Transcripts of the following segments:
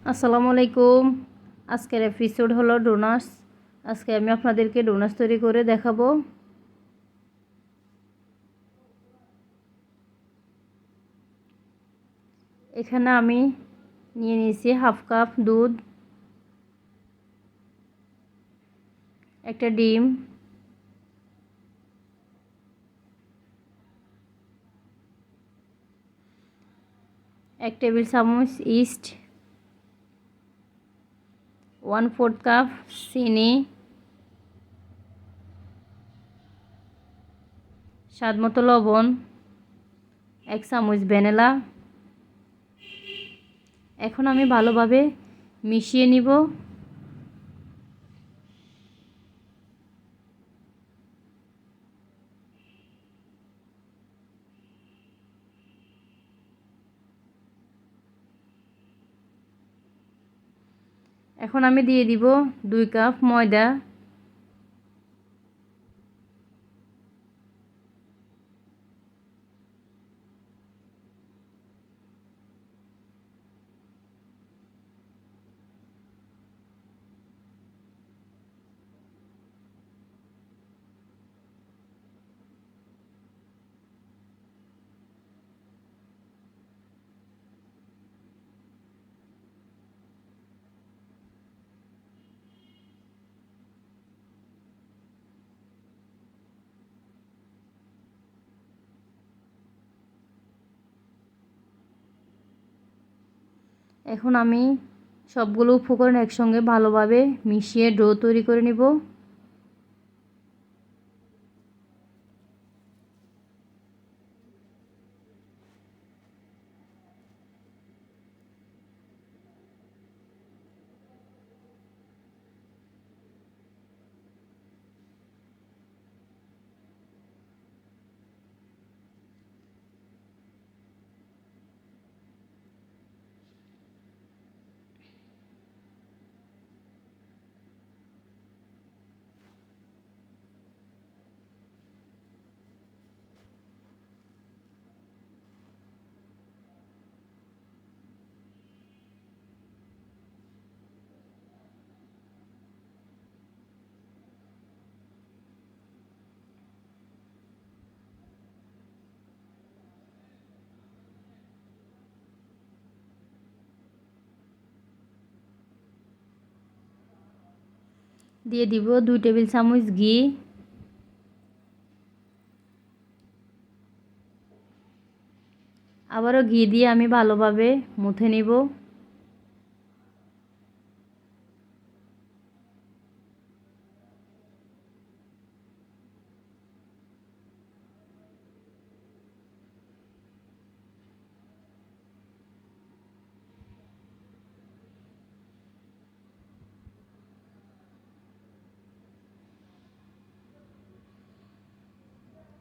আসসালামু আলাইকুম। আজকের এপিসোড হলো ডোনাটস। আজকে আমি আপনাদেরকে ডোনাটস তৈরি করে দেখাবো। এখানে আমি নিয়ে নিয়েছি হাফ কাপ দুধ, একটা ডিম, এক টেবিল চামচ ইস্ট, 1/4 কাপ চিনি, স্বাদ মতো লবণ, 1 চামচ ভ্যানিলা। এখন আমি ভালোভাবে মিশিয়ে নিব। এখন আমি দিয়ে দিব 2 কাপ ময়দা। এখন আমি সবগুলো উপকরণ একসঙ্গে ভালোভাবে মিশিয়ে ডো তৈরি করে নিব। দিয়ে দিব 2 টেবিল চামচ ঘি, আবারও ঘি দিয়ে আমি ভালোভাবে মুথে নিব।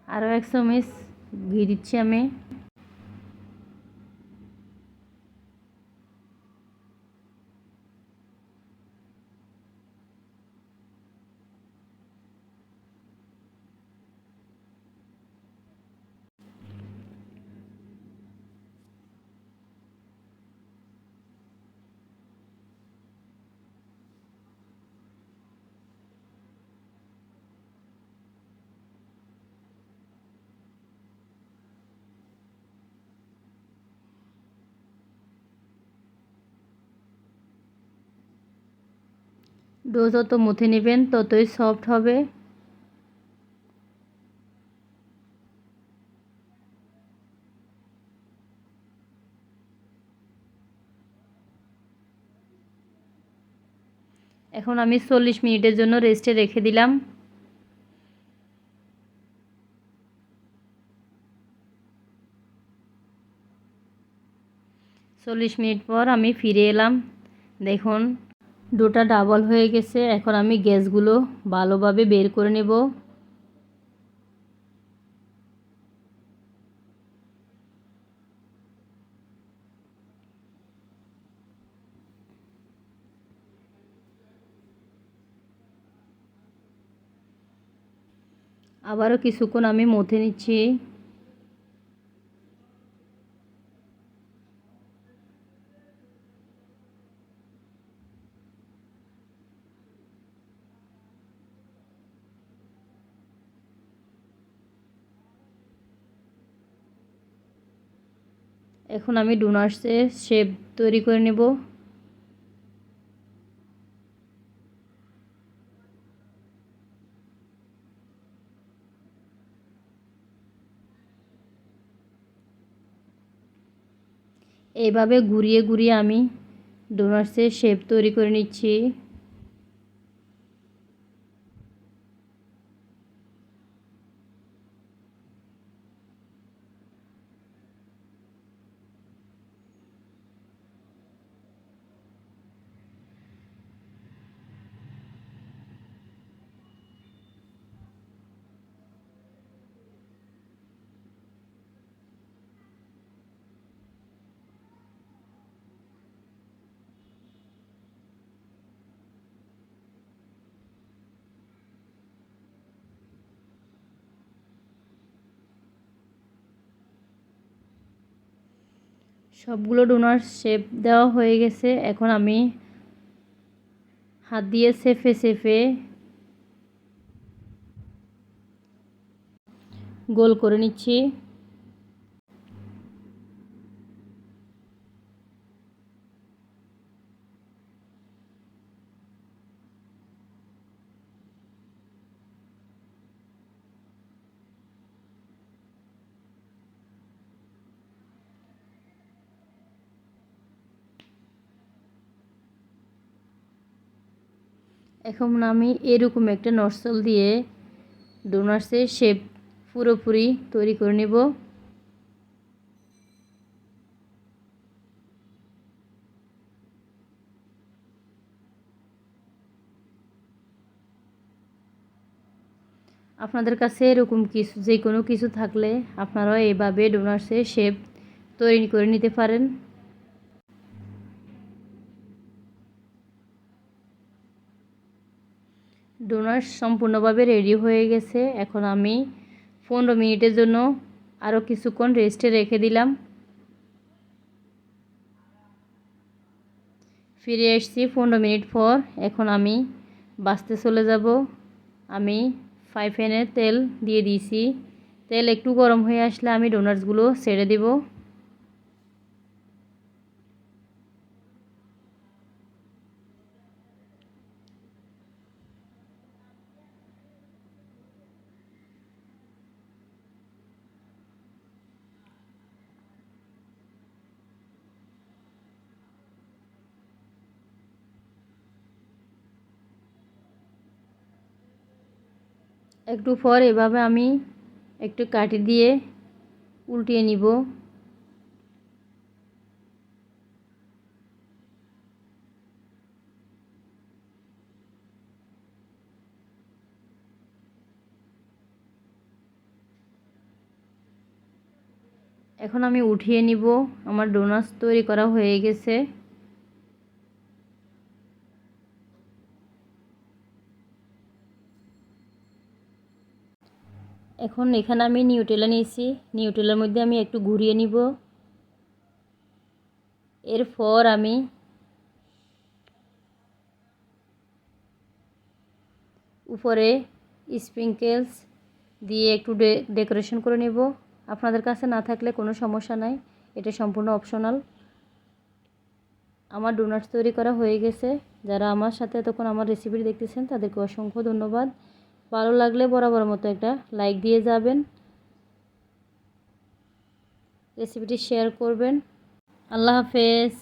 আরও 1 চামচ ঘি দিচ্ছি আমি। ডো যত মুথে নেবেন ততই সফট হবে। এখন আমি 40 মিনিটের জন্য রেস্টে রেখে দিলাম। 40 মিনিট পর আমি ফিরে এলাম। দেখুন ডোটা ডাবল হয়ে গেছে। এখন আমি গ্যাসগুলো ভালোভাবে বের করে নেব। আবারও কিছুক্ষণ আমি মথে নিচ্ছি। এখন আমি ডোনাটসের শেপ তৈরি করে নেব। এইভাবে ঘুরিয়ে ঘুরিয়ে আমি ডোনাটসের শেপ তৈরি করে নিচ্ছি। সবগুলো ডোনাটস শেপ দেওয়া হয়ে গেছে। এখন আমি হাত দিয়ে সেফে সেফে গোল করে নিচ্ছি। এখন আমি এরকম একটা নজল দিয়ে ডোনাটসের শেপ পুরোপুরি তৈরি করে নেব। আপনাদের কাছে এরকম কিছু যে কোনো কিছু থাকলে আপনারাও এইভাবে ডোনাটসের শেপ তৈরি করে নিতে পারেন। ডোনাটস সম্পূর্ণভাবে রেডি হয়ে গেছে। এখন আমি 15 মিনিটের জন্য আরও কিছুক্ষণ রেস্টে রেখে দিলাম। ফিরে এসেছি 15 মিনিট পর। এখন আমি বাছতে চলে যাব। আমি ফ্রাই প্যানে তেল দিয়ে দিয়েছি। তেল একটু গরম হয়ে আসলে আমি ডোনাটসগুলো ছেড়ে দেব। একটু পর এভাবে আমি একটু কাঠি দিয়ে উল্টিয়ে নিব। এখন আমি উঠিয়ে নিব। আমার ডোনাটস তৈরি করা হয়ে গেছে। এখন এখানে আমি নিউটেলা নিয়েছি। নিউটেলার মধ্যে আমি একটু ঘুরিয়ে নিব। এরপর আমি উপরে স্প্রিংকেলস দিয়ে একটু ডেকোরেশন করে নেব। আপনাদের কাছে না থাকলে কোনো সমস্যা নাই, এটা সম্পূর্ণ অপশনাল। আমার ডোনাটস তৈরি করা হয়ে গেছে। যারা আমার সাথে এতক্ষণ আমার রেসিপি দেখতেছেন তাদেরকে অসংখ্য ধন্যবাদ। ভালো লাগলে বরাবর মতো একটা লাইক দিয়ে যাবেন, রেসিপিটি শেয়ার করবেন। আল্লাহ হাফেজ।